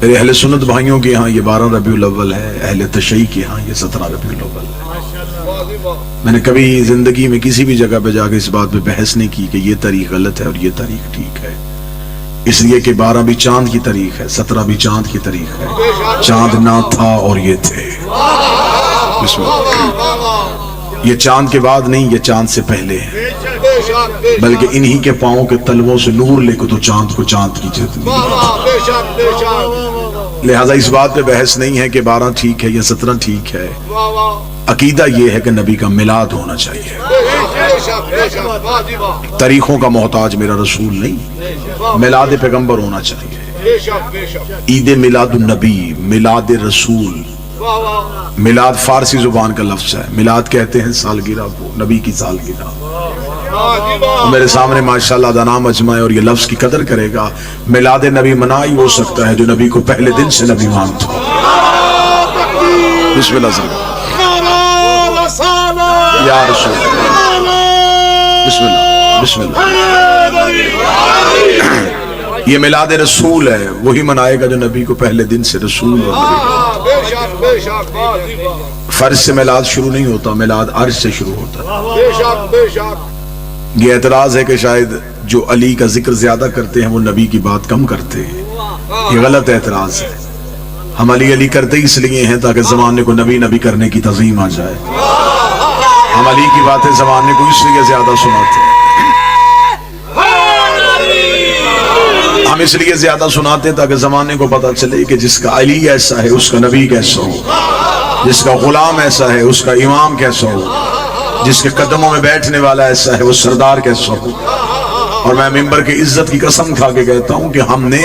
میرے اہل سنت بھائیوں کے ہاں یہ 12 ربیع الاول ہے، اہل تشیع کے ہاں یہ 17 ربیع الاول ہے۔ میں نے کبھی زندگی میں کسی بھی جگہ پہ جا کے اس بات پہ بحث نہیں کی کہ یہ تاریخ غلط ہے اور یہ تاریخ ٹھیک ہے، اس لیے کہ 12 بھی چاند کی تاریخ ہے، 17 بھی چاند کی تاریخ ہے۔ چاند نہ تھا اور یہ تھے، بسم اللہ۔ یہ چاند کے بعد نہیں، یہ چاند سے پہلے ہے، بلکہ انہی کے پاؤں کے تلووں سے نور لے کو تو چاند کو چاند کی جت ملی۔ لہذا اس بات پہ بحث نہیں ہے کہ 12 ٹھیک ہے یا 17 ٹھیک ہے، عقیدہ یہ ہے کہ نبی کا میلاد ہونا چاہیے۔ تاریخوں کا محتاج میرا رسول نہیں، میلاد پیغمبر ہونا چاہیے۔ عید میلاد النبی، میلاد رسول۔ میلاد فارسی زبان کا لفظ ہے، میلاد کہتے ہیں سالگرہ کو، نبی کی سالگرہ۔ میرے سامنے ماشاءاللہ دانا مجمع ہے اور یہ لفظ کی قدر کرے گا۔ میلاد نبی منا ہی ہو سکتا ہے جو نبی کو پہلے دن سے نبی مانتا ہو۔ بسم اللہ سر یا رسول بسم اللہ بسم اللہ۔ یہ میلاد رسول ہے، وہی منائے گا جو نبی کو پہلے دن سے رسول اور فرض سے میلاد شروع نہیں ہوتا، میلاد عرش سے شروع ہوتا۔ یہ اعتراض ہے کہ شاید جو علی کا ذکر زیادہ کرتے ہیں وہ نبی کی بات کم کرتے ہیں، یہ غلط اعتراض ہے۔ ہم علی علی کرتے اس لیے ہیں تاکہ زمانے کو نبی نبی کرنے کی تعظیم آ جائے۔ ہم علی کی باتیں زمانے کو اس لیے زیادہ سناتے ہیں، ہم اس لیے زیادہ سناتے ہیں تاکہ زمانے کو پتہ چلے کہ جس کا علی ایسا ہے اس کا نبی کیسا ہو، جس کا غلام ایسا ہے اس کا امام کیسا ہو، جس کے قدموں میں بیٹھنے والا ایسا ہے وہ سردار کیسا ہو۔ اور میں ممبر کی عزت کی قسم کھا کے کہتا ہوں کہ ہم نے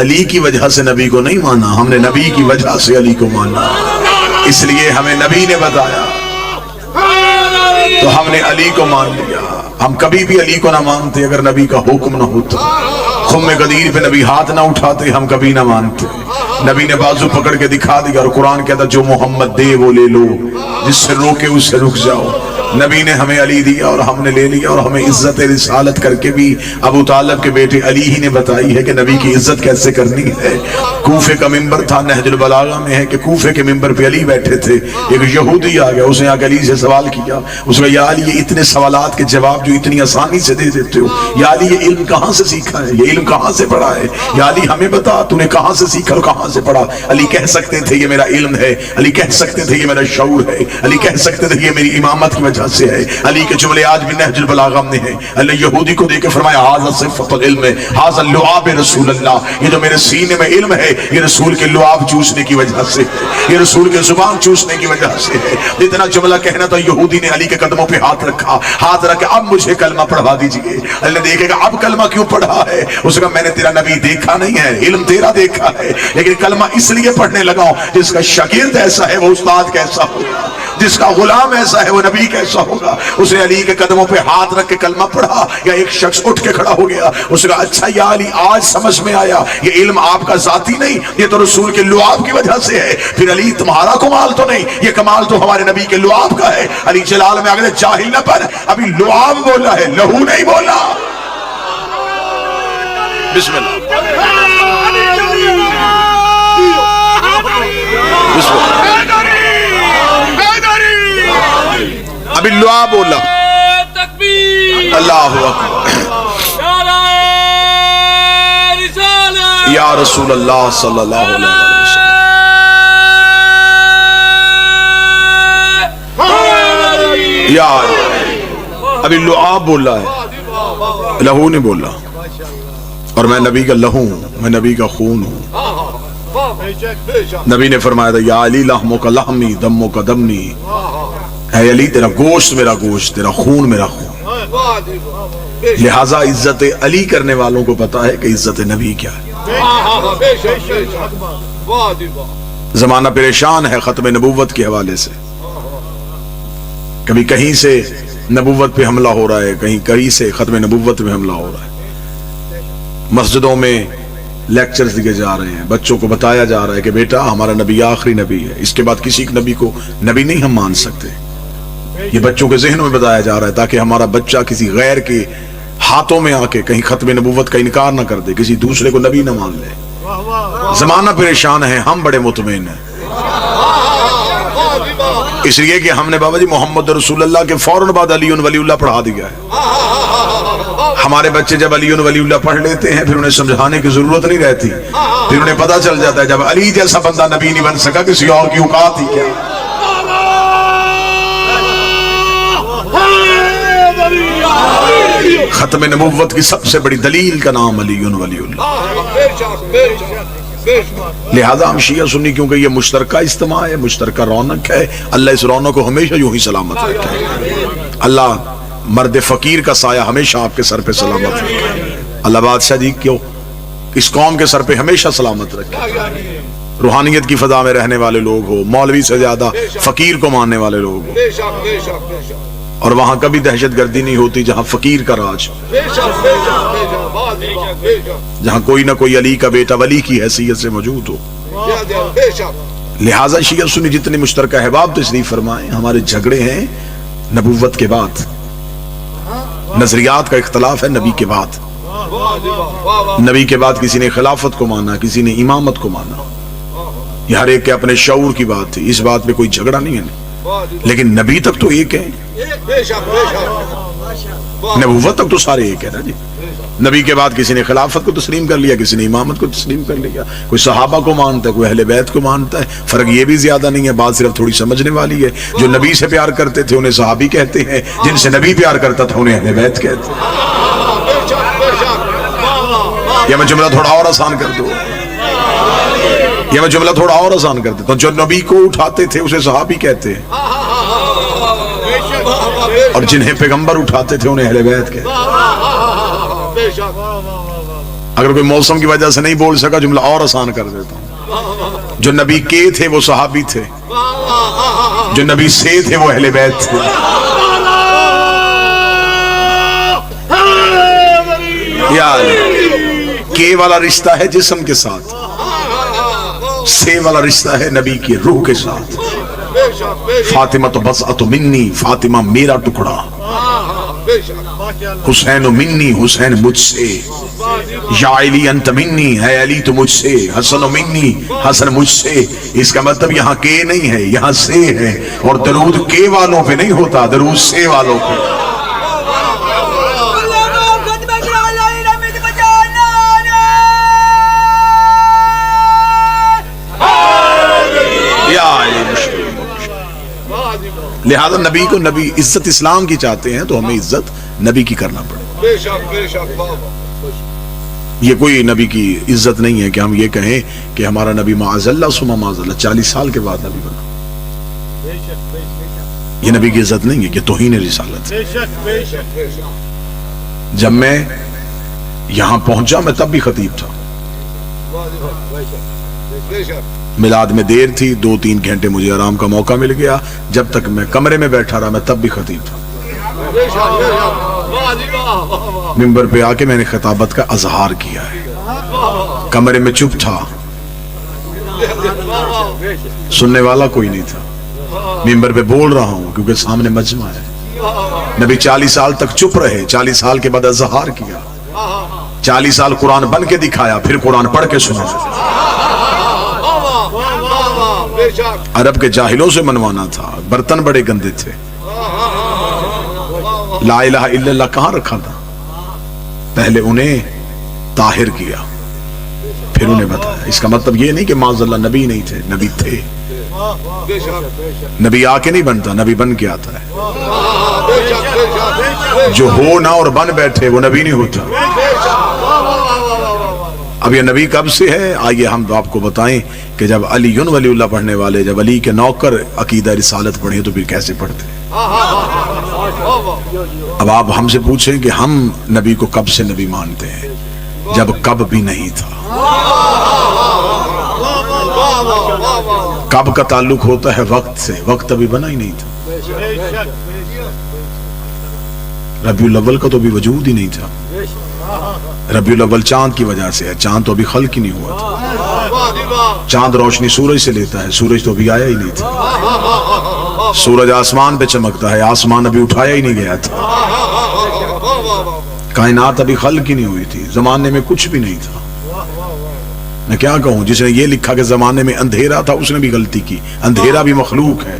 علی کی وجہ سے نبی کو نہیں مانا، ہم نے نبی کی وجہ سے علی کو مانا، اس لیے ہمیں نبی نے بتایا تو ہم نے علی کو مان لیا۔ ہم کبھی بھی علی کو نہ مانتے اگر نبی کا حکم نہ ہوتا، خم قدیر پہ نبی ہاتھ نہ اٹھاتے ہم کبھی نہ مانتے۔ نبی نے بازو پکڑ کے دکھا دیا اور قرآن کہتا جو محمد دے وہ لے لو، جس سے روکے اس سے رک جاؤ۔ نبی نے ہمیں علی دیا اور ہم نے لے لیا، اور ہمیں عزت رسالت کر کے بھی ابو طالب کے بیٹے علی ہی نے بتائی ہے کہ نبی کی عزت کیسے کرنی ہے۔ کوفے کا ممبر تھا، نہج البلاغہ میں ہے کہ کوفے کے ممبر پہ علی بیٹھے تھے، ایک یہودی آ گیا، اس نے آ کے علی سے سوال کیا، اس نے یا علی یہ اتنے سوالات کے جواب جو اتنی آسانی سے دے دیتے ہو، یا علی یہ علم کہاں سے سیکھا ہے، یہ علم کہاں سے پڑھا ہے، یا علی ہمیں بتا تو نے کہاں سے سیکھا اور کہاں سے پڑھا۔ علی کہہ سکتے تھے یہ میرا علم ہے، علی کہہ سکتے تھے یہ میرا شعور ہے، علی کہہ سکتے تھے یہ میری امامت کی وجہ سے ہے۔ علی کے جملے آج بھی نہج البلاغہ میں ہیں۔ اللہ یہودی کو دے کے فرمایا ھذا صفۃ العلم، ھذا لعاب رسول اللہ، یہ جو میرے سینے میں علم ہے یہ رسول کے لعاب چوسنے کی وجہ سے ہے، یہ رسول کے زبان چوسنے کی وجہ سے ہے۔ اتنا جملہ کہنا تھا، یہودی نے علی کے قدموں پہ ہاتھ رکھا، ہاتھ رکھ کے اب مجھے کلمہ پڑھوا دیجئے۔ اللہ دیکھے گا اب کلمہ کیوں پڑھا ہے، اس نے کہا میں نے تیرا نبی دیکھا نہیں ہے، علم تیرا دیکھا ہے، لیکن کلمہ اس لیے پڑھنے لگا ہوں جس کا شاگرد ایسا ہے وہ استاد کیسا ہوگا، جس کا غلام ایسا ہے وہ نبی کیسا ہوگا۔ اس نے علی کے قدموں پہ ہاتھ رکھ کے کلمہ پڑھا، یا ایک شخص اٹھ کے کھڑا ہو گیا، اس نے کہا اچھا یا علی آج سمجھ میں آیا یہ علم آپ کا ذاتی نہیں، یہ تو رسول کے لعاب کی وجہ سے ہے۔ پھر علی تمہارا کمال تو نہیں، یہ کمال تو ہمارے نبی کے لعاب کا ہے۔ علی جلال میں اگلے جاہل نہ پر ابھی لعاب بولا ہے، لہو نہیں بولا۔ بسم اللہ بسم اللہ، ابھی لعاب بولا۔ اللہ اکبر، یا رسول اللہ صلی اللہ علیہ وسلم، یا ابھی لعاب بولا ہے، لہو نہیں بولا۔ اور میں نبی کا لہو ہوں، میں نبی کا خون ہوں۔ نبی نے فرمایا تھا یا علی لحمو کا لحمی دمو کا دمنی، اے علی تیرا گوشت میرا گوشت، تیرا خون میرا خون۔ لہٰذا عزت علی کرنے والوں کو پتا ہے کہ عزت نبی کیا ہے۔ زمانہ پریشان ہے ختم نبوت کے حوالے سے، کبھی کہیں سے نبوت پہ حملہ ہو رہا ہے، کہیں سے ختم نبوت پہ حملہ ہو رہا ہے۔ مسجدوں میں لیکچرز دیے جا رہے ہیں، بچوں کو بتایا جا رہا ہے کہ بیٹا ہمارا نبی آخری نبی ہے، اس کے بعد کسی نبی کو نبی نہیں ہم مان سکتے۔ یہ بچوں کے ذہنوں میں بتایا جا رہا ہے تاکہ ہمارا بچہ کسی غیر کے ہاتھوں میں آ کے کہیں ختم نبوت کا انکار نہ کر دے، کسی دوسرے کو نبی نہ مان لے۔ زمانہ پریشان ہے، ہم بڑے مطمئن ہیں، اس لیے کہ ہم نے بابا جی محمد رسول اللہ کے فوراً بعد علی ولی اللہ پڑھا دیا ہے۔ ہمارے بچے جب علی ولی اللہ پڑھ لیتے ہیں پھر انہیں سمجھانے کی ضرورت نہیں رہتی، پھر انہیں پتہ چل جاتا ہے جب علی جیسا بندہ نبی نہیں بن سکا کسی اور کی اوقات ہی کیا۔ ختم نبوت کی سب سے بڑی دلیل کا نام علی ولی اللہ۔ لہذا ہم شیعہ سنی کیونکہ یہ مشترکہ اجتماع ہے، مشترکہ رونق ہے، اللہ اس رونق کو ہمیشہ یوں ہی سلامت رکھے۔ اللہ مرد فقیر کا سایہ ہمیشہ آپ کے سر پہ سلامت رکھے۔ اللہ بادشاہ جی کیوں اس قوم کے سر پہ ہمیشہ سلامت رکھے۔ روحانیت کی فضا میں رہنے والے لوگ ہو، مولوی سے زیادہ فقیر کو ماننے والے لوگ ہو، اور وہاں کبھی دہشت گردی نہیں ہوتی جہاں فقیر کا راج، جہاں کوئی نہ کوئی علی کا بیٹا ولی کی حیثیت سے موجود ہو۔ لہٰذا شیعہ سنی جتنے مشترکہ احباب تشریف فرمائیں، ہمارے جھگڑے ہیں نبوت کے بعد، نظریات کا اختلاف ہے نبی کے بعد۔ نبی کے بعد کسی نے خلافت کو مانا، کسی نے امامت کو مانا، یہ ہر ایک کے اپنے شعور کی بات تھی، اس بات پہ کوئی جھگڑا نہیں ہے، لیکن نبی تک تو ایک ہے، نبوت تک تو سارے ایک ہے نا جی۔ نبی کے بعد کسی نے خلافت کو تسلیم کر لیا، کسی نے امامت کو تسلیم کر لیا، کوئی صحابہ کو مانتا ہے، کوئی اہل بیت کو مانتا ہے، فرق یہ بھی زیادہ نہیں ہے، بات صرف تھوڑی سمجھنے والی ہے۔ جو نبی سے پیار کرتے تھے انہیں صحابی کہتے ہیں، جن سے نبی پیار کرتا تھا انہیں اہل بیت کہتے ہیں۔ یا میں جملہ تھوڑا اور آسان کر دوں، یا میں جملہ تھوڑا اور آسان کر دیتا ہوں، جو نبی کو اٹھاتے تھے اسے صحابی کہتے ہیں، اور جنہیں پیغمبر اٹھاتے تھے انہیں اہل بیت کہتے ہیں۔ اگر کوئی موسم کی وجہ سے نہیں بول سکا جملہ اور آسان کر دیتا ہوں، جو نبی کے تھے وہ صحابی تھے، جو نبی سے تھے وہ اہل بیت تھے۔ کے والا رشتہ ہے جسم کے ساتھ، سے والا رشتہ ہے نبی کی روح کے ساتھ۔ فاطمہ تو بضعۃ منی، فاطمہ میرا ٹکڑا، حسین منی، حسین مجھ سے، یا علی انت منی، ہے علی تو مجھ سے، حسن منی، حسن مجھ سے۔ اس کا مطلب یہاں کے نہیں ہے، یہاں سے ہے، اور درود کے والوں پہ نہیں ہوتا، درود سے والوں پہ۔ لہذا نبی کو نبی عزت اسلام کی چاہتے ہیں تو ہمیں عزت نبی کی کرنا پڑے۔ یہ کوئی نبی کی عزت نہیں ہے کہ ہم یہ کہیں کہ ہمارا نبی معاذ اللہ ثم معاذ اللہ 40 سال کے بعد نبی بنا، یہ نبی کی عزت نہیں ہے، یہ توہین رسالت ہے۔ جب میں یہاں پہنچا میں تب بھی خطیب تھا، میلاد میں دیر تھی، 2-3 گھنٹے مجھے آرام کا موقع مل گیا، جب تک میں کمرے میں بیٹھا رہا میں تب بھی خطیب تھا۔ منبر پہ آ کے میں نے خطابت کا اظہار کیا ہے، کمرے میں چپ تھا، سننے والا کوئی نہیں تھا، منبر پہ بول رہا ہوں کیونکہ سامنے مجمع ہے۔ نبی 40 سال تک چپ رہے، 40 سال کے بعد اظہار کیا، 40 سال قرآن بن کے دکھایا، پھر قرآن پڑھ کے سنا۔ عرب کے جاہلوں سے منوانا تھا، برتن بڑے گندے تھے، لا الہ الا اللہ کہاں رکھا تھا، پہلے انہیں طاہر کیا پھر انہیں بتایا۔ اس کا مطلب یہ نہیں کہ معاذ اللہ نبی نہیں تھے، نبی تھے، نبی آ کے نہیں بنتا، نبی بن کے آتا ہے۔ جو ہو نہ اور بن بیٹھے وہ نبی نہیں ہوتا۔ اب یہ نبی کب سے ہے؟ آئیے ہم آپ کو بتائیں کہ جب علی ولی اللہ پڑھنے والے، جب علی کے نوکر عقیدہ رسالت پڑھیں تو پھر کیسے پڑھتے؟ اب آپ ہم سے پوچھیں کہ ہم نبی کو کب سے نبی مانتے ہیں؟ جب کب بھی نہیں تھا۔ کب کا تعلق ہوتا ہے وقت سے، وقت ابھی بنا ہی نہیں تھا، ربیع الاول کا تو بھی وجود ہی نہیں تھا۔ ربیع الاول چاند کی وجہ سے ہے، چاند تو ابھی خلق ہی نہیں ہوا تھا۔ چاند روشنی سورج سے لیتا ہے، سورج تو ابھی آیا ہی نہیں تھا۔ سورج آسمان پہ چمکتا ہے، آسمان ابھی اٹھایا ہی نہیں گیا تھا۔ کائنات ابھی خلق ہی نہیں ہوئی تھی، زمانے میں کچھ بھی نہیں تھا۔ میں کیا کہوں، جس نے یہ لکھا کہ زمانے میں اندھیرا تھا اس نے بھی غلطی کی. اندھیرا بھی مخلوق ہے،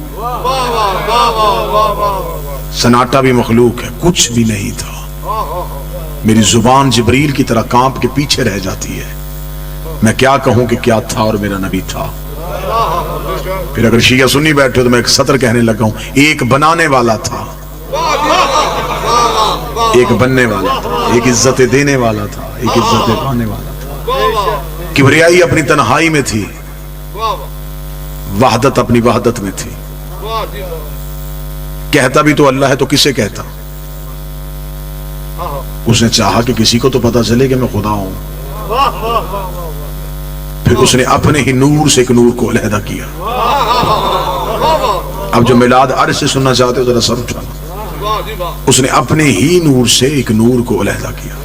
سناٹا بھی مخلوق ہے، کچھ بھی نہیں تھا. میری زبان جبریل کی طرح کانپ کے پیچھے رہ جاتی ہے. میں کیا کہوں کہ کیا تھا اور میرا نبی تھا. پھر اگر شیعہ سنی بیٹھے تو میں ایک سطر کہنے لگا ہوں، ایک بنانے والا تھا، ایک بننے والا تھا، ایک عزت دینے والا تھا، ایک عزت پانے والا تھا. کبریائی اپنی تنہائی میں تھی، وحدت اپنی وحدت میں تھی. کہتا بھی تو اللہ ہے تو کسے کہتا؟ اس نے چاہا کہ کسی کو تو پتا چلے کہ میں خدا ہوں. پھر اس نے اپنے ہی نور سے ایک نور کو علیحدہ کیا. اب جو میلاد عرش سے سننا چاہتے ہو ذرا سمجھو، اس نے اپنے ہی نور سے ایک نور کو علیحدہ کیا.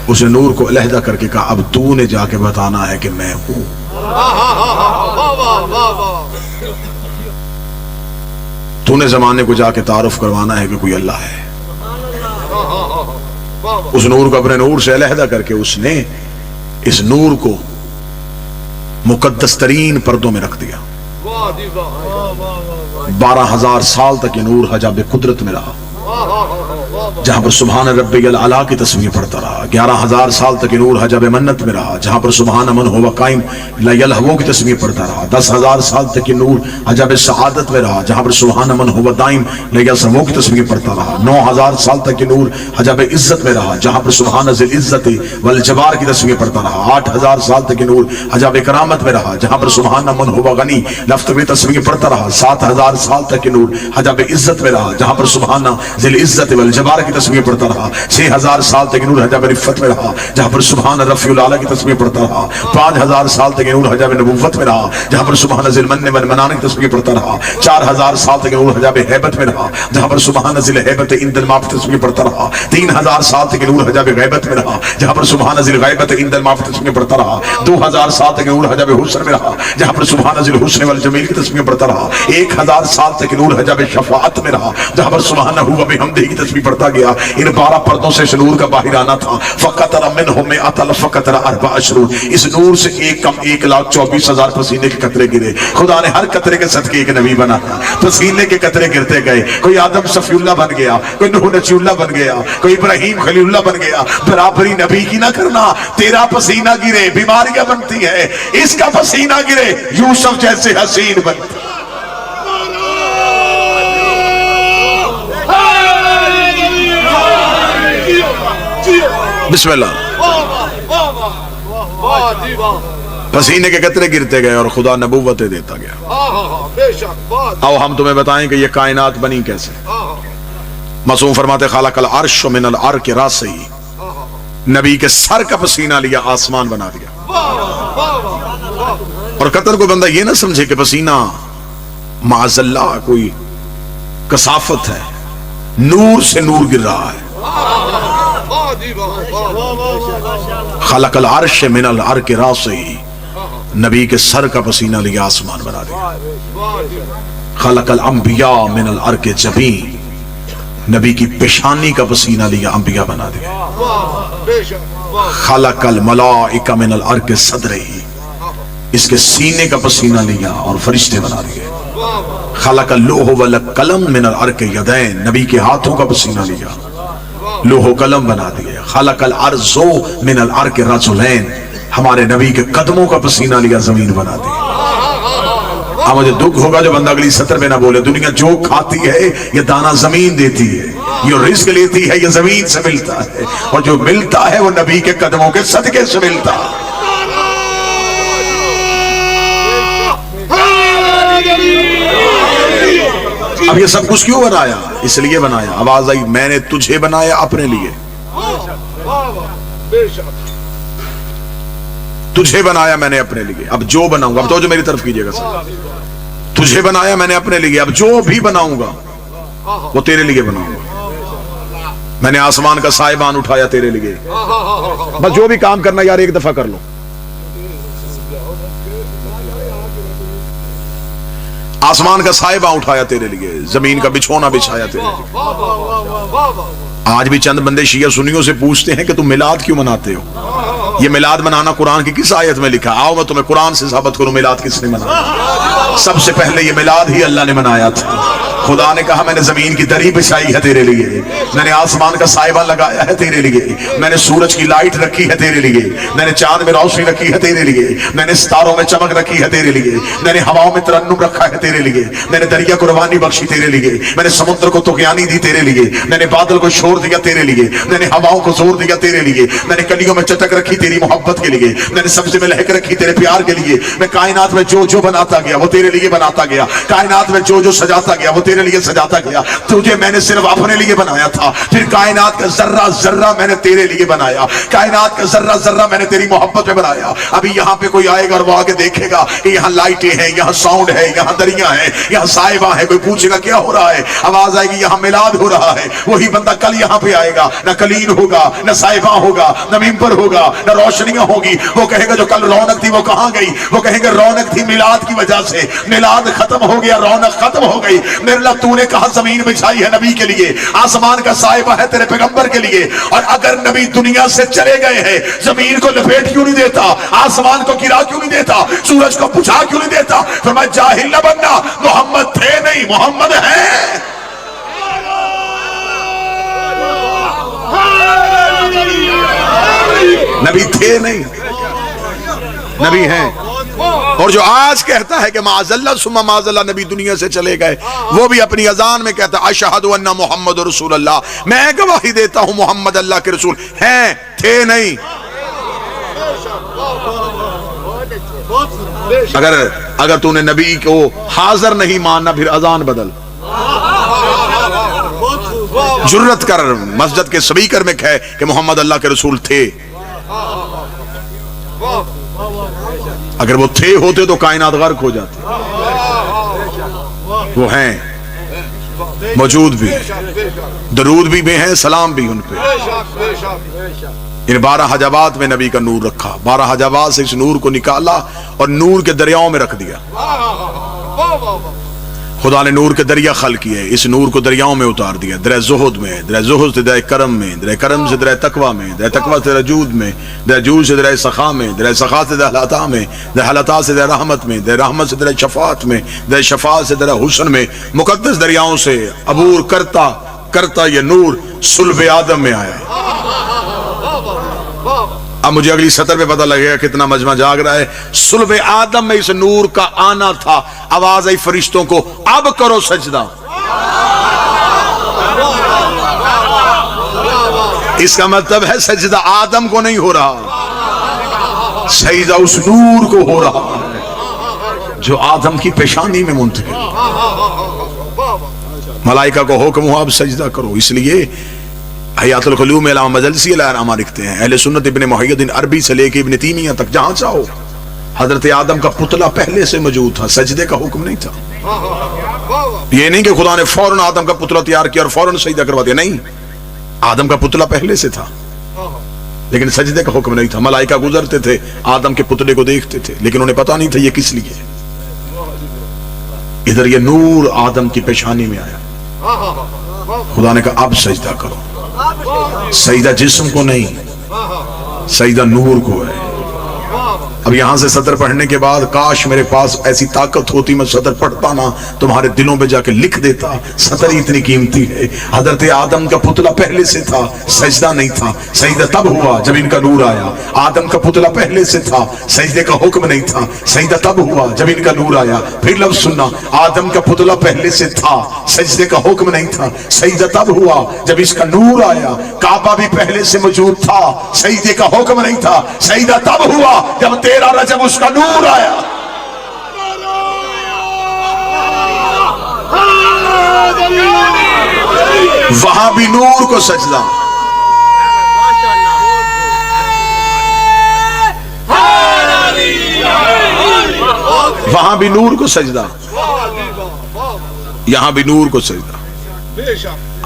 اس نے نور کو علیحدہ کر کے کہا اب تو نے جا کے بتانا ہے کہ میں ہوں. تو نے زمانے کو جا کے تعارف کروانا ہے کہ کوئی اللہ ہے. اس نور کو اپنے نور سے علیحدہ کر کے اس نے اس نور کو مقدس ترین پردوں میں رکھ دیا. 12,000 سال تک یہ نور حجاب قدرت میں رہا، جہاں پر سبحان ربی الاعلیٰ کی تسبیح پڑھتا رہا. 11,000 سال تک یہ نور حجاب منت میں رہا، جہاں پر سبحان من ہوا قائم لا یلہو کی تسبیح پڑھتا رہا. 10,000 سال تک یہ نور حجاب سعادت میں رہا، جہاں پر سبحان من ہوا دائم لا یسمو کی تسبیح پڑھتا رہا. 9,000 سال تک یہ نور حجاب عزت میں رہا، جہاں پر سبحان ذی العزت والجبار کی تسبیح پڑھتا رہا. 8,000 سال تک یہ نور حجاب کرامت میں رہا، جہاں پر سبحان من ہوا غنی لفظ میں تسبیح پڑھتا رہا. 7,000 سال تک یہ نور حجاب عزت میں رہا، جہاں پر سبحان ذی العزت والجبار کی تسبیح پڑھتا رہا. 6,000 سال تک نور حجاب رفت میں رہا، جہاں پر سبحان رفیع الاعلیٰ کی تسبیح پڑھتا رہا. 5,000 سال تک نور حجاب نبوت میں رہا، جہاں پر سبحان ذی المن والمنان کی تسبیح پڑھتا رہا. 4,000 سال تک نور حجاب ہیبت میں رہا، جہاں پر سبحان ذی الہیبت عند الماء کی تسبیح پڑھتا رہا. 3,000 سال تک نور حجاب غیبت میں رہا، جہاں پر سبحان ذی الغیبت عند الماء کی تسبیح پڑھتا رہا. 2,000 سال تک نور حجاب حسن میں رہا، جہاں پر سبحان ذی الحسن والجمیل کی تسبیح پڑھتا رہا. 1,000 سال تک نور حجاب شفاعت میں رہا، جہاں پر سبحانہ و بحمدہ کی تسبیح پڑھتا گیا. ان 12 پردوں سے اس نور کا باہر آنا تھا. فقطر منہم مئۃ الفقطر 24. اس نور سے ایک کم 1,24,000 پسینے کے قطرے گرے. خدا نے ہر قطرے کے صدقے ایک نبی بنایا. پسینے کے قطرے گرتے گئے. کوئی آدم صفی اللہ بن گیا، کوئی نوح نجی اللہ بن گیا، کوئی ابراہیم خلیل اللہ بن گیا. برابری نبی کی نہ کرنا. تیرا پسینہ گرے بیماریاں بنتی ہے، اس کا پسینہ گرے یوسف جیسے حسین بنتا. بسم اللہ. پسینے کے قطرے گرتے گئے اور خدا نبوتیں دیتا گیا. آؤ ہم تمہیں بتائیں کہ یہ کائنات بنی کیسے. معصوم فرماتے خلق العرش من العرق راسہ، نبی کے سر کا پسینہ لیا آسمان بنا دیا. اور قطر کو بندہ یہ نہ سمجھے کہ پسینہ معاذ اللہ کوئی کثافت ہے، نور سے نور گر رہا ہے. خلق العرش من العرق راسہ، نبی کے سر کا پسینہ لیا آسمان بنا دیا. خلق الانبیاء من العرق جبین، نبی کی پیشانی کا پسینہ لیا انبیاء بنا دیا. خلق الملائکہ من العرق صدرہ، اس کے سینے کا پسینہ لیا اور فرشتے بنا دیے. خلق اللوح والقلم من العرق یدین، نبی کے ہاتھوں کا پسینہ لیا لوح و قلم بنا دیے. خلق الارض من العرق رجلین، ہمارے نبی کے قدموں کا پسینہ لیا زمین بنا دی. اب مجھے دکھ ہوگا جو بندہ اگلی سطر میں نہ بولے دنیا جو کھاتی ہے یہ دانا زمین دیتی ہے، یہ رزق لیتی ہے یہ زمین سے ملتا ہے، اور جو ملتا ہے وہ نبی کے قدموں کے صدقے سے ملتا ہے. اب یہ سب کچھ کیوں بنایا؟ اس لیے بنایا. آواز آئی میں نے تجھے بنایا اپنے لیے. تجھے بنایا میں نے اپنے لیے. اب جو بناؤں گا، اب تو میری طرف کیجئے گا سر. تجھے بنایا میں نے اپنے لیے، اب جو بھی بناؤں گا وہ تیرے لیے بناؤں گا. میں نے آسمان کا سائبان اٹھایا تیرے لیے. بس جو بھی کام کرنا یار ایک دفعہ کر لو. آسمان کا سائبہ اٹھایا تیرے لیے، زمین کا بچھونا بچھایا تیرے لیے. آج بھی چند بندے شیعہ سنیوں سے پوچھتے ہیں کہ تم میلاد کیوں مناتے ہو؟ یہ میلاد منانا قرآن کی کس آیت میں لکھا؟ آؤ میں تمہیں قرآن سے ثابت کروں میلاد کس نے منایا۔ سب سے پہلے یہ میلاد ہی اللہ نے منایا تھا۔ خدا نے کہا میں نے زمین کی دری بچھائی ہے تیرے لیے، میں نے آسمان کا سائبہ لگایا ہے تیرے لیے، میں نے سورج کی لائٹ رکھی ہے تیرے لیے، میں نے چاند میں روشنی رکھی ہے تیرے لیے، میں نے ستاروں میں چمک رکھی ہے تیرے لیے، میں نے ہواؤں میں ترنم رکھا ہے تیرے لیے، میں نے دریا کو روانی بخشی تیرے لیے، میں نے سمندر کو طغیانی دی تیرے لیے، میں نے بادل کو شور دیا تیرے لیے، میں نے ہواؤں کو زور دیا تیرے لیے، میں نے کلیوں میں چٹک رکھی تیری محبت کے لیے، میں نے سبزے میں لہک رکھی تیرے پیار کے لیے، میں کائنات میں جو بناتا گیا وہ تیرے لیے بناتا گیا، کائنات میں جو سجاتا گیا وہ تیرے لیے سجاتا گیا۔ تجھے میں نے صرف اپنے لیے بنایا تھا، پھر کائنات کا ذرہ ذرہ میں نے تیرے لیے بنایا، کائنات کا ذرہ ذرہ میں نے تیری محبت میں بنایا۔ ابھی یہاں پہ کوئی آئے گا اور وہ آگے دیکھے گا کہ یہاں لائٹیں ہیں، یہاں ساؤنڈ ہے، یہاں دریاں ہیں، یہاں سائبہ ہے، کوئی پوچھے گا کیا ہو رہا ہے، آواز آئے گی یہاں میلاد ہو رہا ہے۔ وہی بندہ کل یہاں پہ آئے گا، نہ کلین ہوگا، نہ سائبہ ہوگا، نہ ممبر ہوگا، نہ روشنیاں ہوگی، وہ کہے گا جو کل رونق تھی وہ کہاں گئی؟ وہ کہیں گے رونق تھی میلاد کی وجہ سے، میلاد ختم ہو گیا، رونق ختم ہو گئی۔ میرے اللہ تو نے کہا زمین بچھائی ہے نبی کے لیے، آسمان کا سائبہ ہے تیرے پیغمبر کے لیے، اور اگر نبی دنیا سے چلے گئے ہیں زمین کو لپیٹ کیوں نہیں دیتا، آسمان کو گرا کیوں نہیں دیتا، سورج کو بجھا کیوں نہیں دیتا؟ فرمایا جاہل نہ بننا، محمد تھے نہیں، محمد ہیں۔ نبی تھے نہیں، نبی ہیں۔ اور جو آج کہتا ہے کہ معاذ اللہ ثم معاذ اللہ نبی دنیا سے چلے گئے، وہ بھی اپنی اذان میں کہتا ہے اشہد ان محمد رسول اللہ، میں گواہی دیتا ہوں محمد اللہ کے رسول ہیں، تھے نہیں۔ اگر تو نے نبی کو حاضر نہیں ماننا پھر اذان بدل، جرت کر مسجد کے سپیکر میں کہے کہ محمد اللہ کے رسول تھے۔ اگر وہ تھے ہوتے تو کائنات غرق ہو جاتی، وہ ہیں، موجود بھی، درود بھی میں ہیں، سلام بھی ان پہ۔ ان 12 حجابات میں نبی کا نور رکھا، 12 حجابات سے اس نور کو نکالا اور نور کے دریاؤں میں رکھ دیا۔ خدا نے نور کے دریا خلق کیے، اس نور کو دریاؤں میں اتار دیا، درہ زہد میں، درہ زہد سے درہ کرم میں، درہ کرم سے درہ تقوی میں، درہ تقوی سے درہ جود میں، درہ جود سے درہ سخا میں، درہ سخا سے درہ حلطا میں، درہ حلطا سے درہ رحمت میں، درہ رحمت سے درہ شفاعت میں، درہ شفاعت سے درہ حسن میں، مقدس دریاؤں سے عبور کرتا کرتا یہ نور صلب آدم میں آیا۔ اب مجھے اگلی سطر پہ پتہ لگے گا کتنا مجمع جاگ رہا ہے۔ صلب آدم میں اس نور کا آنا تھا، آواز آئی فرشتوں کو اب کرو سجدہ۔ اس کا مطلب ہے سجدہ آدم کو نہیں ہو رہا، سجدہ اس نور کو ہو رہا ہے جو آدم کی پیشانی میں منتقل۔ ملائکہ کو حکم ہوا اب سجدہ کرو، اس لیے حیات القلوم علامہ مجلسی علیہ الرحمہ لکھتے ہیں اہل سنت ابن محیدین عربی سے لے کے ابن تیمیہ تک جہاں چاہو حضرت آدم کا پتلا پہلے سے موجود تھا، سجدے کا حکم نہیں تھا۔ یہ نہیں کہ خدا نے فوراً آدم کا پتلا تیار کیا اور فوراً سجدہ کروا دیا، نہیں، آدم کا پتلا پہلے سے تھا لیکن سجدے کا حکم نہیں تھا۔ ملائکہ گزرتے تھے آدم کے پتلے کو دیکھتے تھے لیکن انہیں پتا نہیں تھا یہ کس لیے۔ ادھر یہ نور آدم کی پیشانی میں آیا، خدا نے کہا اب سجدہ کرو۔ سجدہ جسم کو نہیں، سجدہ نور کو ہے۔ اب یہاں سے سطر پڑھنے کے بعد کاش میرے پاس ایسی طاقت ہوتی میں سطر پڑھتا نا تمہارے دلوں پہ جا کے لکھ دیتا، سطر ہی اتنی قیمتی ہے۔ حضرت آدم کا پتلا پہلے سے تھا، سجدہ نہیں تھا، سجدہ تب ہوا جب ان کا نور آیا۔ آدم کا پتلا پہلے سے تھا، سجدے کا حکم نہیں تھا، سجدہ تب ہوا جب ان کا نور آیا۔ پھر لفظ سننا، آدم کا پتلا پہلے سے تھا، سجدے کا حکم نہیں تھا، سجدہ تب ہوا جب اس کا نور آیا۔ کعبہ بھی پہلے سے موجود تھا، سجدے کا حکم نہیں تھا، سجدہ تب ہوا جب 13 رجب اس کا نور آیا۔ وہاں بھی نور کو سجدہ، وہاں بھی نور کو سجدہ، یہاں بھی نور کو سجدہ۔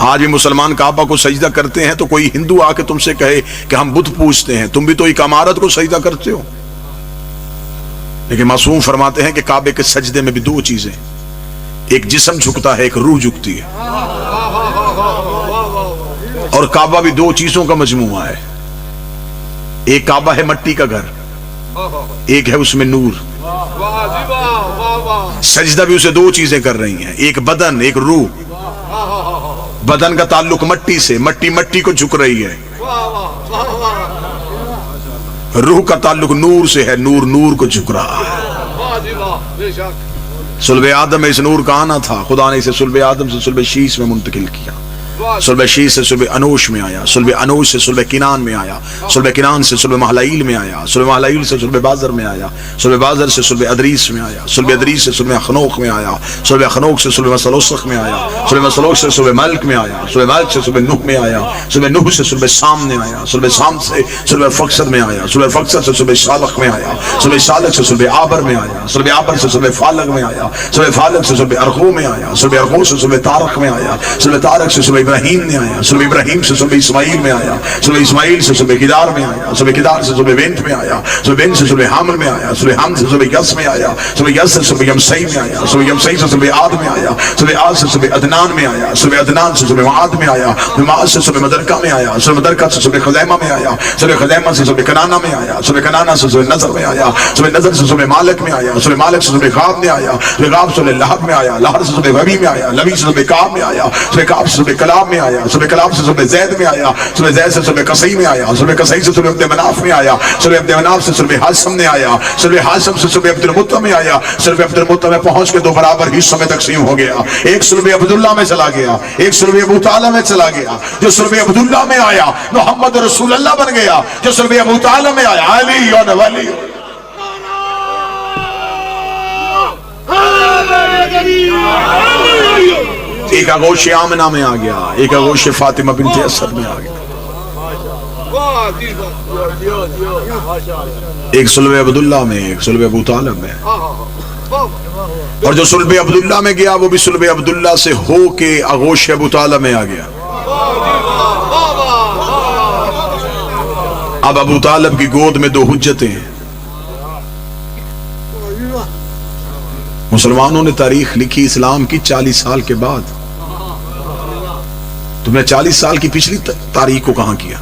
آج بھی مسلمان کعبہ کو سجدہ کرتے ہیں تو کوئی ہندو آ کے تم سے کہے کہ ہم بت پوجتے ہیں، تم بھی تو ایک عمارت کو سجدہ کرتے ہو۔ لیکن معصوم فرماتے ہیں کہ کعبے کے سجدے میں بھی 2 چیزیں، ایک جسم جھکتا ہے، ایک روح جھکتی ہے، اور کعبہ بھی 2 چیزوں کا مجموعہ ہے۔ ایک کعبہ ہے مٹی کا گھر، ایک ہے اس میں نور۔ سجدہ بھی اسے دو چیزیں کر رہی ہیں، ایک بدن ایک روح۔ بدن کا تعلق مٹی سے، مٹی مٹی کو جھک رہی ہے۔ روح کا تعلق نور سے ہے، نور نور کو جھک رہا ہے۔ صلب آدم میں اس نور کا آنا تھا، خدا نے اسے صلب آدم سے صلب شیش میں منتقل کیا۔ صلب شیش سے صلب انوش میں آیا، صلب انوش سے صلب کنان میں آیا، صلب کنان سے صلب محلائیل میں آیا، صلب محلائیل سے صلب بازر میں آیا، صلب بازر سے صلب ادریس میں آیا، صلب ادریس سے صلب خنوخ میں آیا، صلب خنوخ سے صلب مسلوسخ میں آیا، صلب مسلوسخ سے صلب ملک میں آیا، صلب ملک سے صلب نوح میں آیا، صلب نوح سے صلب سام میں آیا، صلب سام سے صلب فقصد میں آیا، صلب فقصد سے صلب صالح میں آیا، صلب صالح سے صلب آبر میں آیا، صلب آبر سے صلب فالق میں آیا، صلب فالق سے صلب ارخو میں آیا، صلب ارخو سے صلب تارق میں آیا، صلب تارق سے صلب ابراہیم میں آیا، صلب ابراہیم سے صلب اسماعیل میں آیا، صلب اسماعیل سے صلب کدار میں آیا، صلب کدار سے صلب بنت میں آیا، صلب بنت سے صلب حامل میں آیا، صلب حامل سے صلب یس میں آیا، صلب یس سے صلب یمسئی میں آیا، صلب یمسئی سے صلب عاد میں آیا، صلب عاد سے صلب عدنان میں آیا، صلب عدنان سے صلب معاد میں آیا، معاد سے صلب مدرکہ میں آیا، صلب مدرکہ سے صلب خزیمہ میں آیا، صلب خزیمہ سے صلب کنانہ میں آیا، صلب کنانہ سے صلب نظر میں آیا، صلب نظر سے صلب مالک میں آیا، صلب مالک سے صلب غاب میں آیا، صلب غاب سے صلب لہب میں آیا، لہب سے صلب وبی میں آیا، لبی سے صلب کعب میں آیا، صلب کعب سے صلب کلاب میں آیا، صلب کلاب سے صلب زید میں آیا، صلب زید سے صلب قصی میں آیا، صلب قصی سے صلب عبد مناف میں آیا، صلب عبد مناف سے صلب حاشم میں آیا، صلب حاشم سے صلب عبد المطلب میں آیا، صلب عبد المطلب میں پہنچ کے دو برابر حصوں میں تقسیم ہو گیا، ایک صلب عبداللہ میں چلا گیا، ایک صلب ابو طالب میں چلا گیا، جو صلب عبداللہ میں آیا محمد رسول اللہ بن گیا، جو صلب ابو طالب میں آیا علی و ولی۔ ایک آغوش آمنہ میں آ گیا، ایک آغوش فاطمہ بنت اسد میں آ گیا، ایک صلب عبداللہ میں، ایک صلب ابو طالب میں، اور جو صلب عبداللہ میں گیا وہ بھی صلب عبداللہ سے ہو کے آغوش ابو طالب میں آ گیا۔ اب ابو طالب کی گود میں دو حجتیں ہیں۔ مسلمانوں نے تاریخ لکھی اسلام کی 40 سال کے بعد، تم نے 40 سال کی پچھلی تاریخ کو کہاں کیا؟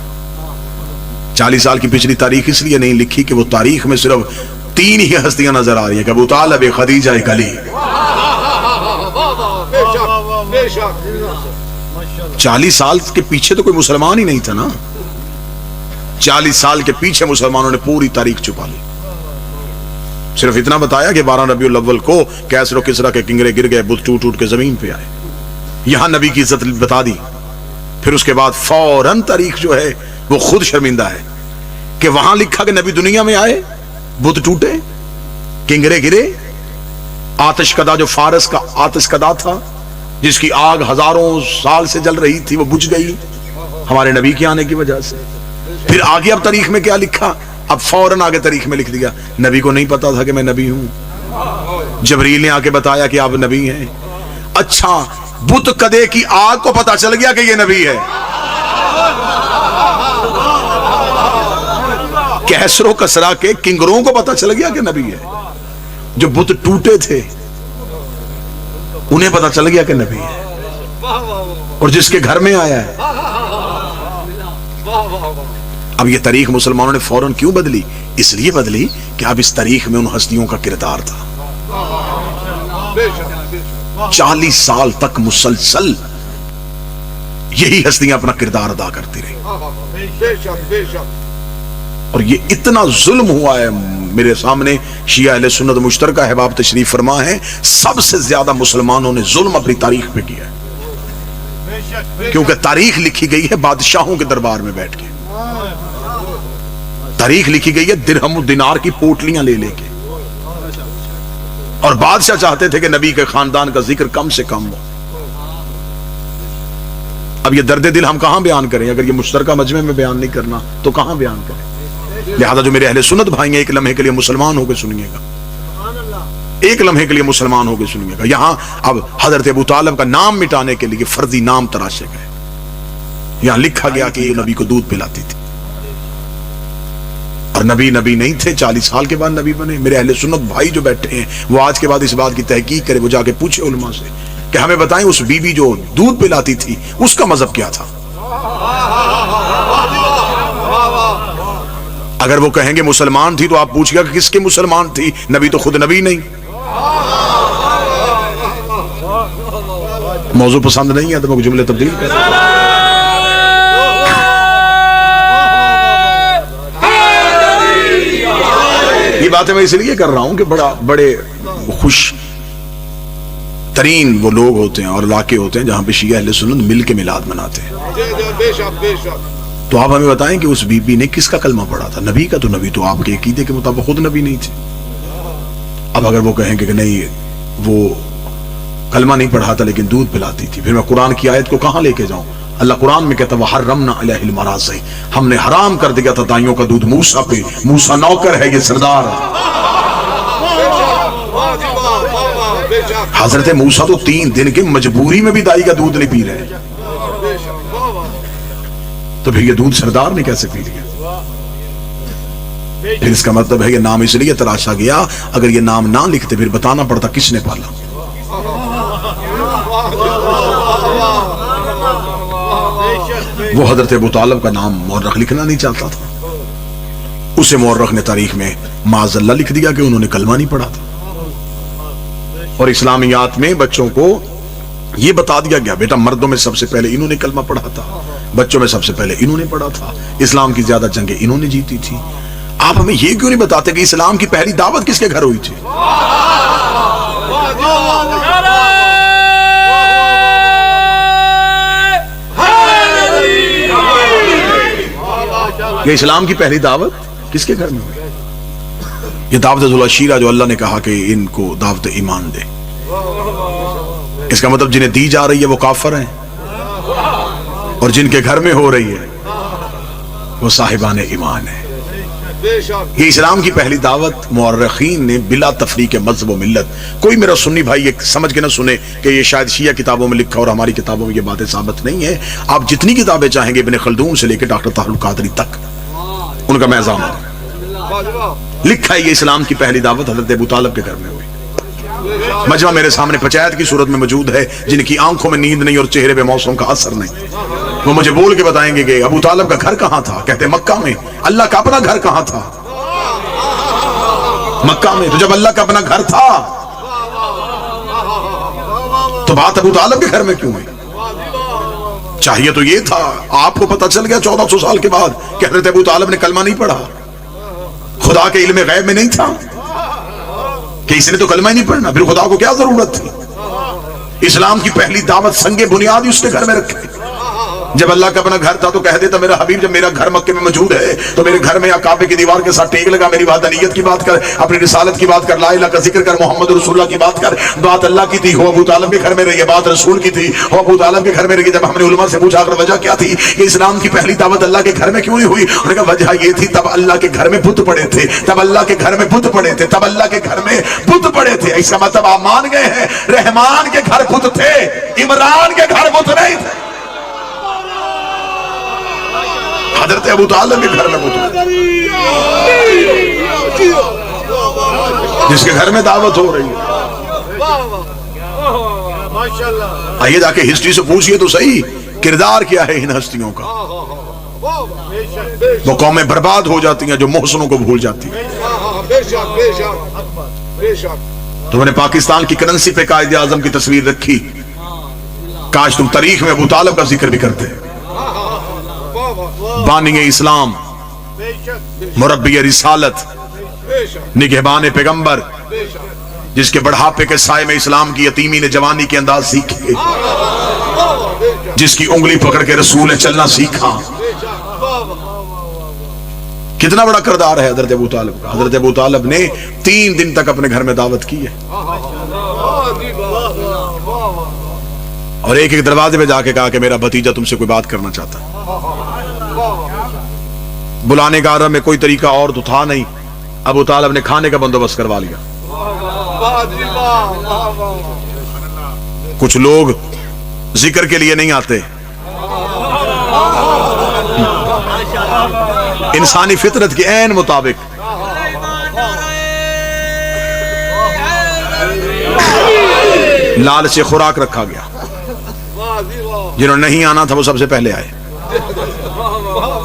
40 سال کی پچھلی تاریخ اس لیے نہیں لکھی کہ وہ تاریخ میں صرف 3 ہی ہستیاں نظر آ رہی ہیں کہ ابو طالب، خدیجہ، علی۔ 40 سال کے پیچھے تو کوئی مسلمان ہی نہیں تھا نا، 40 سال کے پیچھے مسلمانوں نے پوری تاریخ چھپا لی۔ صرف اتنا بتایا کہ 12 ربیع الاول کو کیسر و کسریٰ کے کنگرے گر گئے، بت ٹوٹ ٹوٹ کے زمین پہ آئے، یہاں نبی کی عزت بتا دی۔ پھر اس کے بعد فوراً تاریخ جو ہے وہ خود شرمندہ ہے کہ وہاں لکھا کہ نبی دنیا میں آئے، بت ٹوٹے، کنگرے گرے، آتش کدا جو فارس کا آتش کدا تھا جس کی آگ ہزاروں سال سے جل رہی تھی وہ بجھ گئی ہمارے نبی کے آنے کی وجہ سے۔ پھر آگے اب تاریخ میں کیا لکھا؟ اب فوراً آگے تاریخ میں لکھ دیا نبی کو نہیں پتا تھا کہ میں نبی ہوں، جبریل نے آ کے بتایا کہ آپ نبی ہیں۔ اچھا، بت کدے کی آگ کو پتا چل گیا کہ یہ نبی ہے، کیسر و کسریٰ کے کنگروں کو پتا چل گیا کہ نبی ہے، جو بت ٹوٹے تھے انہیں پتا چل گیا کہ نبی ہے، اور جس کے گھر میں آیا ہے۔ اب یہ تاریخ مسلمانوں نے فوراً کیوں بدلی؟ اس لیے بدلی کہ اب اس تاریخ میں ان ہستیوں کا کردار تھا۔ 40 سال تک مسلسل یہی ہستیاں اپنا کردار ادا کرتی رہی، اور یہ اتنا ظلم ہوا ہے۔ میرے سامنے شیعہ اہل سنت مشترکہ احباب تشریف فرما ہے، سب سے زیادہ مسلمانوں نے ظلم اپنی تاریخ پہ کیا ہے، کیونکہ تاریخ لکھی گئی ہے بادشاہوں کے دربار میں بیٹھ کے، تاریخ لکھی گئی ہے درہم و دینار کی پوٹلیاں لے لے کے، اور بادشاہ چاہتے تھے کہ نبی کے خاندان کا ذکر کم سے کم ہو۔ اب یہ درد دل ہم کہاں بیان کریں؟ اگر یہ مشترکہ مجمع میں بیان نہیں کرنا تو کہاں بیان کریں؟ لہذا جو میرے اہل سنت بھائی ہیں، ایک لمحے کے لیے مسلمان ہو کے سنیے گا، ایک لمحے کے لیے مسلمان ہو کے سنیے گا۔ یہاں اب حضرت ابو طالب کا نام مٹانے کے لیے فرضی نام تراشے گئے، یہاں لکھا گیا کہ یہ نبی کو دودھ پلاتی تھی، اور نبی نہیں تھے، 40 سال کے بعد نبی بنے۔ میرے اہل سنت بھائی جو بیٹھے ہیں وہ آج کے بعد اس بات کی تحقیق کرے، وہ جا کے پوچھے علماء سے کہ ہمیں بتائیں اس بی بی جو دودھ پلاتی تھی اس کا مذہب کیا تھا؟ اگر وہ کہیں گے مسلمان تھی تو آپ پوچھئے گا کہ کس کے مسلمان تھی؟ نبی تو خود نبی نہیں. موضوع پسند نہیں ہے تو میں جملے تبدیل کر دوں. یہ باتیں میں اس لیے کر رہا ہوں کہ بڑے خوش ترین وہ لوگ ہوتے ہیں اور علاقے ہوتے ہیں جہاں پہ شیعہ اہل سنت مل کے میلاد مناتے ہیں. تو آپ ہمیں بتائیں کہ اس بی بی نے کس کا کلمہ پڑھا تھا؟ نبی کا. تو نبی تو آپ کے عقیدے کے مطابق خود نبی نہیں تھے. اب اگر وہ کہیں کہ نہیں وہ کلمہ نہیں پڑھا تھا لیکن دودھ پلاتی تھی، پھر میں قرآن کی آیت کو کہاں لے کے جاؤں؟ اللہ قرآن میں کہتا وحرمنا علیہ المراضع، ہم نے حرام کر دیا تھا دائیوں کا دودھ موسیٰ پہ. موسیٰ نوکر ہے، یہ سردار ہے. حضرت موسیٰ تو 3 دن کے مجبوری میں بھی دائی کا دودھ نہیں پی رہے، تو پھر یہ دودھ سردار نے کیسے پی لیا؟ پھر اس کا مطلب ہے یہ نام اس لیے تراشا گیا، اگر یہ نام نہ لکھتے پھر بتانا پڑتا کس نے پالا. وہ حضرت ابو طالب کا نام مورخ لکھنا نہیں چاہتا تھا، اسے مورخ نے تاریخ میں معاذ اللہ لکھ دیا کہ انہوں نے کلمہ نہیں پڑھا تھا. اور اسلامیات میں بچوں کو یہ بتا دیا گیا بیٹا مردوں میں سب سے پہلے انہوں نے کلمہ پڑھا تھا، بچوں میں سب سے پہلے انہوں نے پڑھا تھا، اسلام کی زیادہ جنگیں انہوں نے جیتی تھی. آپ ہمیں یہ کیوں نہیں بتاتے کہ اسلام کی پہلی دعوت کس کے گھر ہوئی تھی؟ یہ اسلام کی پہلی دعوت کس کے گھر میں ہوئی؟ یہ دعوت ذوالعشیرہ جو اللہ نے کہا کہ ان کو دعوت ایمان دے، اس کا مطلب جنہیں دی جا رہی ہے وہ کافر ہیں، اور جن کے گھر میں ہو رہی ہے وہ صاحبان ایمان ہیں. یہ اسلام کی پہلی دعوت مورخین نے بلا تفریق مذہب و ملت، کوئی میرا سنی بھائی یہ سمجھ کے نہ سنے کہ یہ شاید شیعہ کتابوں میں لکھا اور ہماری کتابوں میں یہ باتیں ثابت نہیں ہے. آپ جتنی کتابیں چاہیں گے ابن خلدون سے لے کے ڈاکٹر طاہر القادری تک، ان کا میزان لکھا ہے یہ اسلام کی پہلی دعوت حضرت ابو طالب کے گھر میں ہوئی. مجمع میرے سامنے پنچایت کی صورت میں موجود ہے، جن کی آنکھوں میں نیند نہیں اور چہرے پہ موسم کا اثر نہیں. وہ مجھے بول کے بتائیں گے کہ ابو طالب کا گھر کہاں تھا؟ کہتے مکہ میں. اللہ کا اپنا گھر کہاں تھا؟ مکہ میں. تو جب اللہ کا اپنا گھر تھا تو بات ابو طالب کے گھر میں کیوں ہوئی؟ چاہیے تو یہ تھا، آپ کو پتہ چل گیا 1400 سال کے بعد کہ حضرت ابو طالب نے کلمہ نہیں پڑھا. خدا کے علم غیب میں نہیں تھا کہ اس نے تو کلمہ ہی نہیں پڑھنا، پھر خدا کو کیا ضرورت تھی؟ اسلام کی پہلی دعوت سنگ بنیاد اس کے گھر میں رکھے. جب اللہ کا اپنا گھر تھا تو کہہ دیتا میرا حبیب جب میرا گھر مکے میں موجود ہے تو میرے گھر میں یا کعبے کی دیوار کے ساتھ ٹیک لگا، میری وحدانیت کی بات کر، اپنی رسالت کی بات کر، لا الہ کا ذکر کر، محمد رسول اللہ کی بات کر. بات اللہ کی تھی، ہو ابو طالب کے گھر میں رہی ہے. بات رسول کی تھی، ہو ابو طالب کے گھر میں رہی ہے. جب ہم نے علماء سے پوچھا اگر وجہ کیا تھی کہ اسلام کی پہلی دعوت اللہ کے گھر میں کیوں نہیں ہوئی، انہوں نے کہا وجہ یہ تھی تب اللہ کے گھر میں بت پڑے تھے، تب اللہ کے گھر میں بت پڑے تھے، تب اللہ کے گھر میں بت پڑے تھے. اس کا مطلب آپ مان گئے ہیں رحمان کے گھر بت تھے، عمران کے گھر بت نہیں تھے. حضرت ابو طالب کے گھر میں بت، جس کے گھر میں دعوت ہو رہی ہے. آئیے جا کے ہسٹری سے پوچھئے تو صحیح کردار کیا ہے ان ہستیوں کا. وہ قومیں برباد ہو جاتی ہیں جو محسنوں کو بھول جاتی ہیں. تو میں نے پاکستان کی کرنسی پہ قائد اعظم کی تصویر رکھی، کاش تم تاریخ میں ابو طالب کا ذکر بھی کرتے. بانی اسلام، مربی رسالت، نگہبان پیغمبر، جس کے بڑھاپے کے سائے میں اسلام کی یتیمی نے جوانی کے انداز سیکھے، جس کی انگلی پکڑ کے رسول نے چلنا سیکھا. کتنا بڑا کردار ہے حضرت ابو طالب کا. حضرت ابو طالب نے 3 دن تک اپنے گھر میں دعوت کی ہے، اور ایک ایک دروازے پہ جا کے کہا کہ میرا بھتیجا تم سے کوئی بات کرنا چاہتا ہے. بلانے کا عرب میں کوئی طریقہ اور تو تھا نہیں. ابو طالب نے کھانے کا بندوبست کروا لیا. کچھ لوگ ذکر کے لیے نہیں آتے، انسانی فطرت کے عین مطابق لال سے خوراک رکھا گیا. جنہوں نے نہیں آنا تھا وہ سب سے پہلے آئے.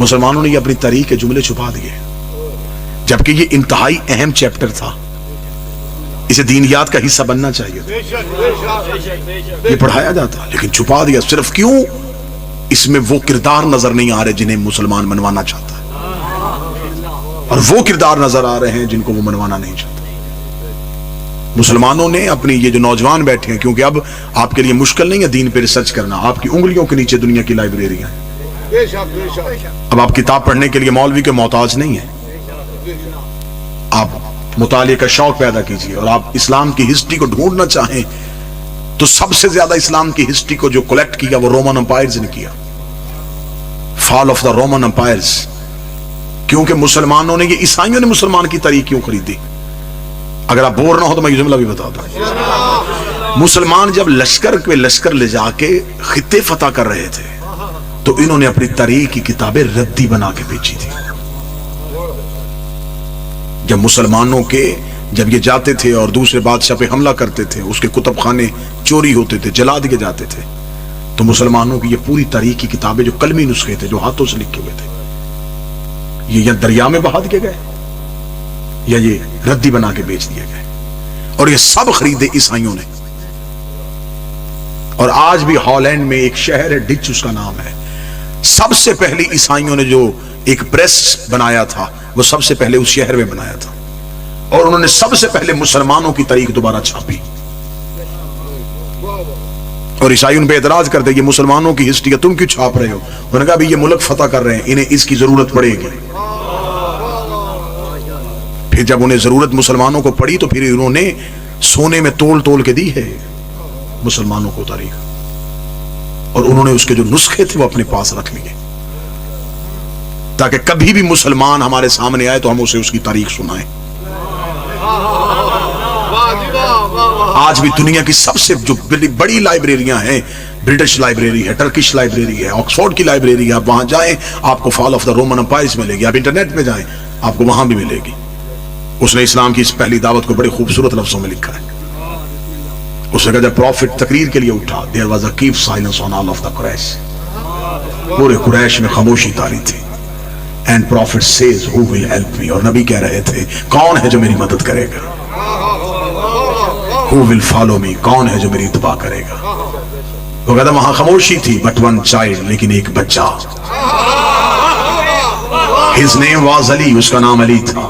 مسلمانوں نے یہ اپنی تاریخ کے جملے چھپا دیے، جبکہ یہ انتہائی اہم چیپٹر تھا، اسے دینیات کا حصہ بننا چاہیے تھا، یہ پڑھایا جاتا لیکن چھپا دیا۔ صرف کیوں؟ اس میں وہ کردار نظر نہیں آ رہے جنہیں مسلمان منوانا چاہتا ہے، اور وہ کردار نظر آ رہے ہیں جن کو وہ منوانا نہیں چاہتا۔ مسلمانوں نے اپنی یہ جو نوجوان بیٹھے ہیں، کیونکہ اب آپ کے لیے مشکل نہیں ہے دین پہ ریسرچ کرنا، آپ کی انگلیوں کے نیچے دنیا کی لائبریریاں ہیں، اب آپ کتاب پڑھنے کے لیے مولوی کے محتاج نہیں ہیں، آپ مطالعے کا شوق پیدا کیجئے، اور آپ اسلام کی ہسٹری کو ڈھونڈنا چاہیں تو سب سے زیادہ اسلام کی ہسٹری کو جو کلیکٹ کیا وہ رومن امپائرز نے کیا، فال آف دا رومن امپائرز، کیونکہ مسلمانوں نے، یہ عیسائیوں نے مسلمان کی تاریخ کیوں خریدی؟ اگر آپ بور نہ ہو تو میں یہ جملہ بھی بتاتا ہوں۔ مسلمان جب لشکر لے جا کے خطے فتح کر رہے تھے تو انہوں نے اپنی تاریخ کی کتابیں ردی بنا کے بیچی تھی۔ جب مسلمانوں کے جب یہ جاتے تھے اور دوسرے بادشاہ پہ حملہ کرتے تھے، اس کے کتب خانے چوری ہوتے تھے، جلا دیے جاتے تھے، تو مسلمانوں کی یہ پوری تاریخ کی کتابیں جو قلمی نسخے تھے، جو ہاتھوں سے لکھے ہوئے تھے، یہ یا دریا میں بہا دیے گئے یا یہ ردی بنا کے بیچ دیے گئے، اور یہ سب خریدے عیسائیوں نے۔ اور آج بھی ہالینڈ میں ایک شہر ہے، ڈچ اس کا نام ہے، سب سے پہلی عیسائیوں نے جو ایک پریس بنایا تھا وہ سب سے پہلے اس شہر میں بنایا تھا، اور انہوں نے سب سے پہلے مسلمانوں کی تاریخ دوبارہ چھاپی، اور عیسائی ان پہ اعتراض کرتے یہ مسلمانوں کی ہسٹری ہے تم کیوں چھاپ رہے ہو؟ انہوں نے کہا بھی یہ ملک فتح کر رہے ہیں، انہیں اس کی ضرورت پڑے گی۔ پھر جب انہیں ضرورت مسلمانوں کو پڑی تو پھر انہوں نے سونے میں تول کے دی ہے مسلمانوں کو تاریخ، اور انہوں نے اس کے جو نسخے تھے وہ اپنے پاس رکھ لیے تاکہ کبھی بھی مسلمان ہمارے سامنے آئے تو ہم اسے اس کی تاریخ سنائیں۔ آج بھی دنیا کی سب سے جو بڑی لائبریریاں ہیں، برٹش لائبریری ہے، ٹرکش لائبریری ہے، آکسفورڈ کی لائبریری ہے، آپ وہاں جائیں آپ کو فال آف دا رومن امپائرز ملے گی، آپ انٹرنیٹ میں جائیں آپ کو وہاں بھی ملے گی۔ اس نے اسلام کی اس پہلی دعوت کو بڑے خوبصورت لفظوں میں لکھا ہے، اس نے کہا جب پروفٹ تقریر کے لیے اٹھا there was a keep silence on all of the Quraysh، پورے قریش میں خاموشی تاری تھی، and prophet says who will help me، اور نبی کہہ رہے تھے کون ہے جو میری مدد کرے گا، who will follow me، کون ہے جو میری اتباع کرے گا۔ وہ کہتا وہاں خاموشی تھی but one child، لیکن ایک بچہ، his name was علی، اس کا نام علی تھا،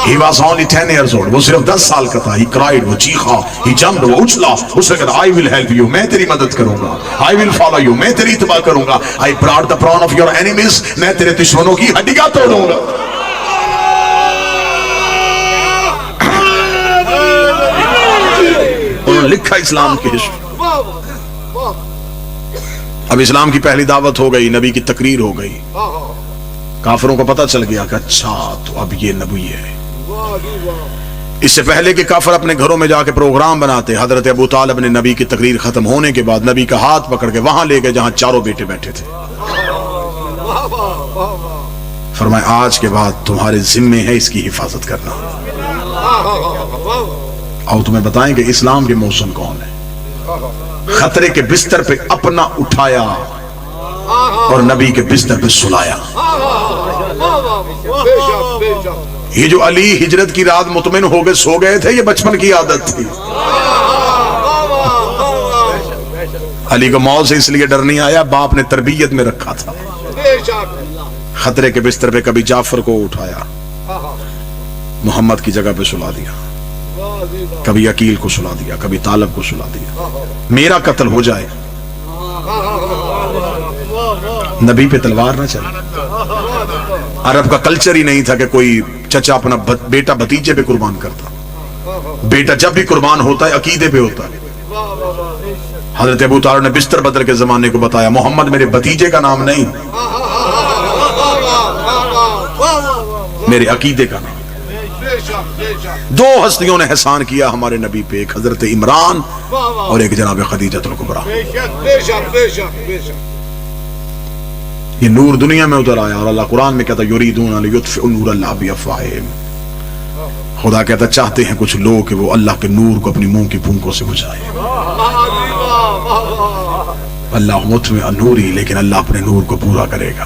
he was only 10 years old، وہ صرف 10 سال کا تھا، he cried، وہ چیخا، he jumped، وہ اچھلا، اس نے کہا I will help you، میں تیری مدد کروں گا، I will follow you، میں تیری اتباع کروں گا، I brought the brawn of your enemies، میں تیرے دشمنوں کی ہڈیاں توڑوں گا۔ انہوں نے لکھا اسلام کی ہسٹری۔ اب اسلام کی پہلی دعوت ہو گئی، نبی کی تقریر ہو گئی، کافروں کو پتہ چل گیا کہ اچھا تو اب یہ نبی ہے۔ اس سے پہلے کہ کافر اپنے گھروں میں جا کے پروگرام بناتے، حضرت ابو طالب نے نبی کی تقریر ختم ہونے کے بعد نبی کا ہاتھ پکڑ کے وہاں لے گئے جہاں چاروں بیٹے بیٹھے تھے، فرمایا آج کے بعد تمہارے ذمے ہے اس کی حفاظت کرنا۔ اور تمہیں بتائیں کہ اسلام کے موسم کون ہے؟ خطرے کے بستر پہ اپنا اٹھایا اور نبی کے بستر پہ سلایا۔ یہ جو علی ہجرت کی رات مطمئن ہو گئے سو گئے تھے، یہ بچپن کی عادت تھی۔ علی کو موت سے اس لیے ڈر نہیں آیا، باپ نے تربیت میں رکھا تھا۔ خطرے کے بستر پہ کبھی جعفر کو اٹھایا، محمد کی جگہ پہ سلا دیا، کبھی عقیل کو سلا دیا، کبھی طالب کو سلا دیا، میرا قتل ہو جائے نبی پہ تلوار نہ چلے۔ عرب کا کلچر ہی نہیں تھا کہ کوئی چچا اپنا بیٹا بھتیجے پہ قربان کرتا، بیٹا جب بھی قربان ہوتا ہے عقیدے پہ ہوتا ہے۔ حضرت ابو طالب نے بستر بدل کے زمانے کو بتایا محمد میرے بھتیجے کا نام نہیں، میرے عقیدے کا نام۔ دو ہستیوں نے احسان کیا ہمارے نبی پہ، ایک حضرت عمران اور ایک جناب خدیجہ الکبریٰ۔ یہ نور دنیا میں اتر آیا، اور اللہ قرآن میں کہتا یریدون لیطفئوا نور اللہ بافواہہم، خدا کہتا چاہتے ہیں کچھ لوگ کہ وہ اللہ کے نور کو اپنی منہ کی پھونکوں سے بجھائیں۔ اللہ متمع نوری، لیکن اللہ اپنے نور کو پورا کرے گا۔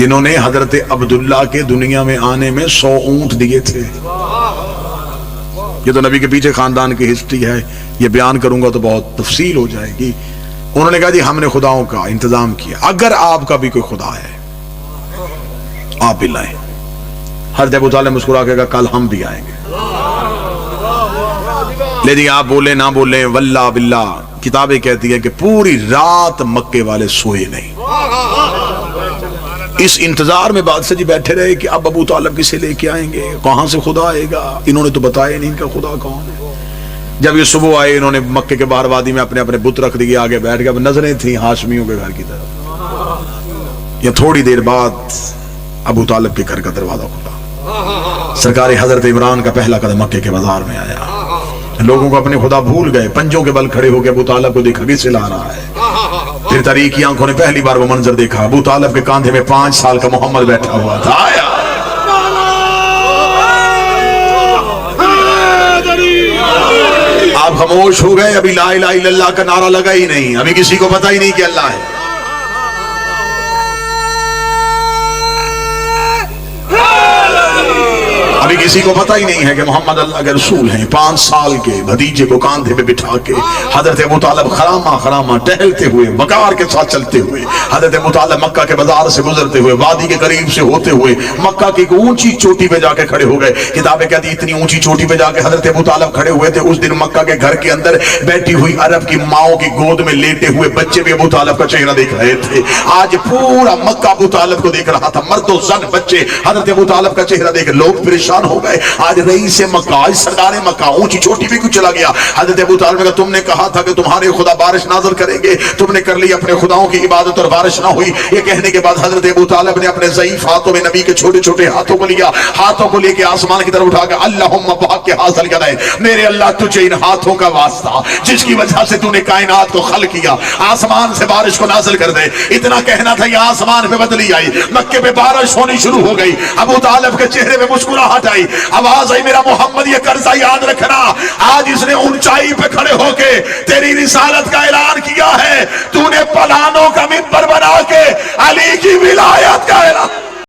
جنہوں نے حضرت عبداللہ کے دنیا میں آنے میں 100 اونٹ دیے تھے. یہ تو نبی کے پیچھے خاندان کی ہسٹری ہے, یہ بیان کروں گا تو بہت تفصیل ہو جائے گی. انہوں نے کہا جی ہم نے خداؤں کا انتظام کیا, اگر آپ کا بھی کوئی خدا ہے آپ بھی لائیں. حضرت ابو طالب مسکرا کے کہا کل ہم بھی آئیں گے. لیکن آپ بولیں نہ بولیں, واللہ باللہ کتابیں کہتی ہیں کہ پوری رات مکے والے سوئے نہیں. اس انتظار میں بادشاہ جی بیٹھے رہے کہ اب ابو طالب کسے لے کے آئیں گے, کہاں سے خدا آئے گا. انہوں نے تو بتایا نہیں ان کا خدا کون ہے. جب یہ صبح آئے انہوں نے مکے کے باہر وادی میں اپنے اپنے بت رکھ دیے, آگے بیٹھ گئے. نظریں تھیں ہاشمیوں کے گھر کی طرف. یہ تھوڑی دیر بعد ابو طالب کے گھر کا دروازہ کھلا. سرکار حضرت عمران کا پہلا قدم مکے کے بازار میں آیا. لوگوں کو اپنے خدا بھول گئے, پنجوں کے بل کھڑے ہو کے ابو طالب کو دیکھا کس سے لا رہا ہے. پھر تاریکی آنکھوں نے پہلی بار وہ منظر دیکھا, ابو طالب کے کاندھے میں 5 سال کا محمد بیٹھا ہوا تھا. آیا آپ خاموش ہو گئے, ابھی لا الہ الا اللہ کا نعرہ لگا ہی نہیں, ابھی کسی کو پتہ ہی نہیں کہ اللہ ہے. ابھی کسی کو پتہ ہی نہیں ہے کہ محمد اللہ کے رسول ہیں. 5 سال کے بھتیجے کو کاندھے پہ بٹھا کے حضرت ابو طالب خرامہ خرامہ ٹہلتے ہوئے وقار کے ساتھ چلتے ہوئے, حضرت ابو طالب مکہ کے بازار سے گزرتے ہوئے وادی کے قریب سے ہوتے ہوئے مکہ کی ایک اونچی چوٹی پہ جا کے کھڑے ہو گئے. کتابیں کہتی اتنی اونچی چوٹی پہ جا کے حضرت ابو طالب کھڑے ہوئے تھے. اس دن مکہ کے گھر کے اندر بیٹھی ہوئی عرب کی ماؤں کی گود میں لیٹے ہوئے بچے بھی ابو طالب کا چہرہ دیکھ رہے تھے. آج پورا مکہ ابو طالب کو دیکھ رہا تھا, مرد و زن بچے حضرت ابو طالب کا چہرہ دیکھ. لوگ پریشان ہو گئے. آج رئیس مکہ, آج سردار مکہ اونچی چوٹی پہ کیوں چلا گیا؟ حضرت ابو طالب نے کہا تم نے کہا تھا کہ تمہارے خدا بارش نازل کریں گے, تم نے کر لی اپنے خداؤں کی عبادت اور بارش نہ ہوئی. یہ کہنے کے بعد حضرت ابو طالب نے اپنے ضعیف ہاتھوں میں نبی کے چھوٹے چھوٹے ہاتھوں کو لیا, ہاتھوں کو لے کے آسمان کی طرف اٹھا کے اللہم بحق کے حاصل کر رہے, میرے اللہ تجھے ان ہاتھوں کا واسطہ جس کی وجہ سے تو نے کائنات کو خلق کیا, آسمان سے بارش کو نازل کر دے. اتنا کہنا تھا, یہ آسمان پہ بدلی آئی, مکے پہ بارش ہونی شروع ہو گئی. ابو طالب کے چہرے پہ مسکراہٹ آئی, آواز آئی میرا محمد یہ قرضہ یاد رکھنا, آج اس نے اونچائی پہ کھڑے ہو کے تیری رسالت کا اعلان کیا ہے. تو نے پلانوں کا منبر بنا کے علی کی ولایت کا اعلان